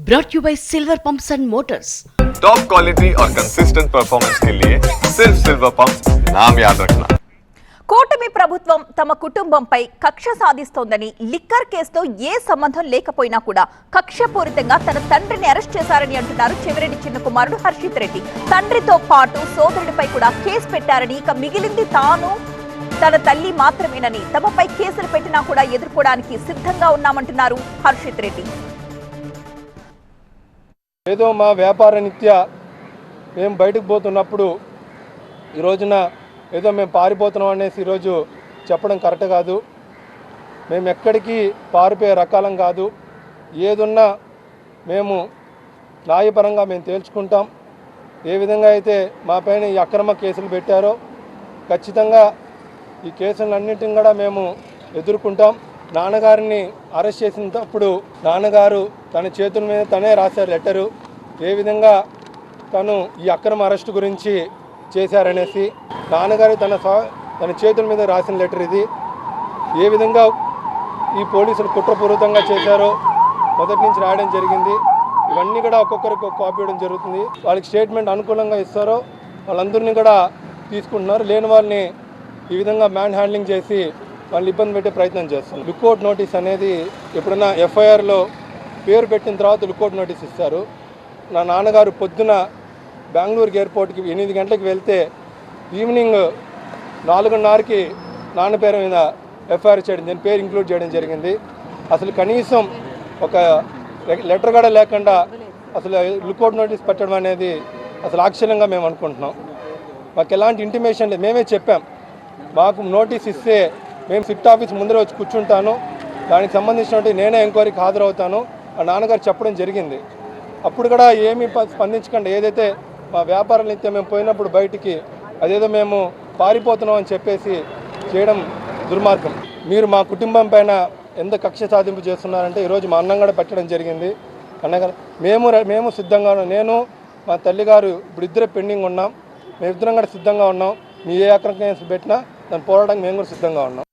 brought you by Silver Pumps and Motors. Top quality और consistent performance के लिए सिर्फ सिल्वर पंप्स नाम याद रखना। కూటమి ప్రభుత్వం తమ కుటుంబంపై కక్ష సాధిస్తోందని లిక్కర్ కేసుతో ఏ సంబంధం లేకపోయినా కూడా కక్షపూరితంగా తన తండ్రిని అరెస్ట్ చేశారని అంటున్నారు చెవిరెడ్డి చిన్న కుమారుడు హర్షిత్ రెడ్డి. తండ్రితో పాటు సోదరుడిపై కూడా కేసు పెట్టారని, ఇక మిగిలింది తాను తన తల్లి మాత్రమేనని, తమపై కేసులు పెట్టినా కూడా ఎదుర్కోవడానికి సిద్ధంగా ఉన్నామంటున్నారు హర్షిత్ రెడ్డి. ఏదో మా వ్యాపార నిత్యా మేము బయటకు పోతున్నప్పుడు ఈ రోజున ఏదో మేము పారిపోతున్నాం అనేసి ఈరోజు చెప్పడం కరెక్ట్ కాదు. మేము ఎక్కడికి పారిపోయే రకాలం కాదు. ఏదున్నా మేము న్యాయపరంగా మేము తేల్చుకుంటాం. ఏ విధంగా అయితే మా పైన ఈ అక్రమ కేసులు పెట్టారో ఖచ్చితంగా ఈ కేసులన్నింటిని కూడా మేము ఎదుర్కొంటాం. నాన్నగారిని అరెస్ట్ చేసినప్పుడు నాన్నగారు తన చేతుల మీద తనే రాశారు లెటరు, ఏ విధంగా తను ఈ అక్రమ అరెస్టు గురించి చేశారనేసి. నాన్నగారు తన చేతుల మీద రాసిన లెటర్ ఇది. ఏ విధంగా ఈ పోలీసులు కుట్రపూరితంగా చేశారో మొదటి నుంచి రాయడం జరిగింది. ఇవన్నీ కూడా ఒక్కొక్కరికి కాపీ ఇవ్వడం జరుగుతుంది. వాళ్ళకి స్టేట్మెంట్ అనుకూలంగా ఇస్తారో వాళ్ళందరినీ కూడా తీసుకుంటున్నారు. లేని వాళ్ళని ఈ విధంగా మ్యాన్ హ్యాండ్లింగ్ చేసి వాళ్ళు ఇబ్బంది పెట్టే ప్రయత్నం చేస్తున్నారు. లుకౌట్ నోటీస్ అనేది ఎప్పుడైనా ఎఫ్ఐఆర్లో పేరు పెట్టిన తర్వాత లుకౌట్ నోటీస్ ఇస్తారు. నా నాన్నగారు పొద్దున బెంగళూరు ఎయిర్పోర్ట్కి 8 గంటలకు వెళ్తే ఈవినింగ్ 4:30కి నాన్న పేరు మీద ఎఫ్ఐఆర్ చేయడం, పేరు ఇంక్లూడ్ చేయడం జరిగింది. అసలు కనీసం ఒక లెటర్ కూడా లేకుండా అసలు లుకౌట్ నోటీస్ పెట్టడం అనేది అసలు ఆశ్చర్యంగా మేము అనుకుంటున్నాం. మాకు ఎలాంటి ఇంటిమేషన్ లేదు. మేమే చెప్పాం, మాకు నోటీస్ ఇస్తే మేము సిట్ ఆఫీస్ ముందర వచ్చి కూర్చుంటాను, దానికి సంబంధించినట్టు నేనే ఎంక్వైరీకి హాజరవుతాను ఆ నాన్నగారు చెప్పడం జరిగింది. అప్పుడు కూడా ఏమీ స్పందించకుండా ఏదైతే మా వ్యాపార నిత్యం మేము పోయినప్పుడు బయటికి అదేదో మేము పారిపోతున్నాం అని చెప్పేసి చేయడం దుర్మార్గం. మీరు మా కుటుంబం పైన ఎంత కక్ష సాధింపు చేస్తున్నారంటే ఈరోజు మా అన్నం కూడా పెట్టడం జరిగింది. అన్నగా మేము సిద్ధంగా ఉన్నాం. నేను మా తల్లిగారు ఇప్పుడు ఇద్దరే పెండింగ్ ఉన్నాం. మేమిద్దరం కూడా సిద్ధంగా ఉన్నాం. మీ ఏ అక్రమ కేసు పెట్టినా దాన్ని పోరాటానికి మేము కూడా సిద్ధంగా ఉన్నాం.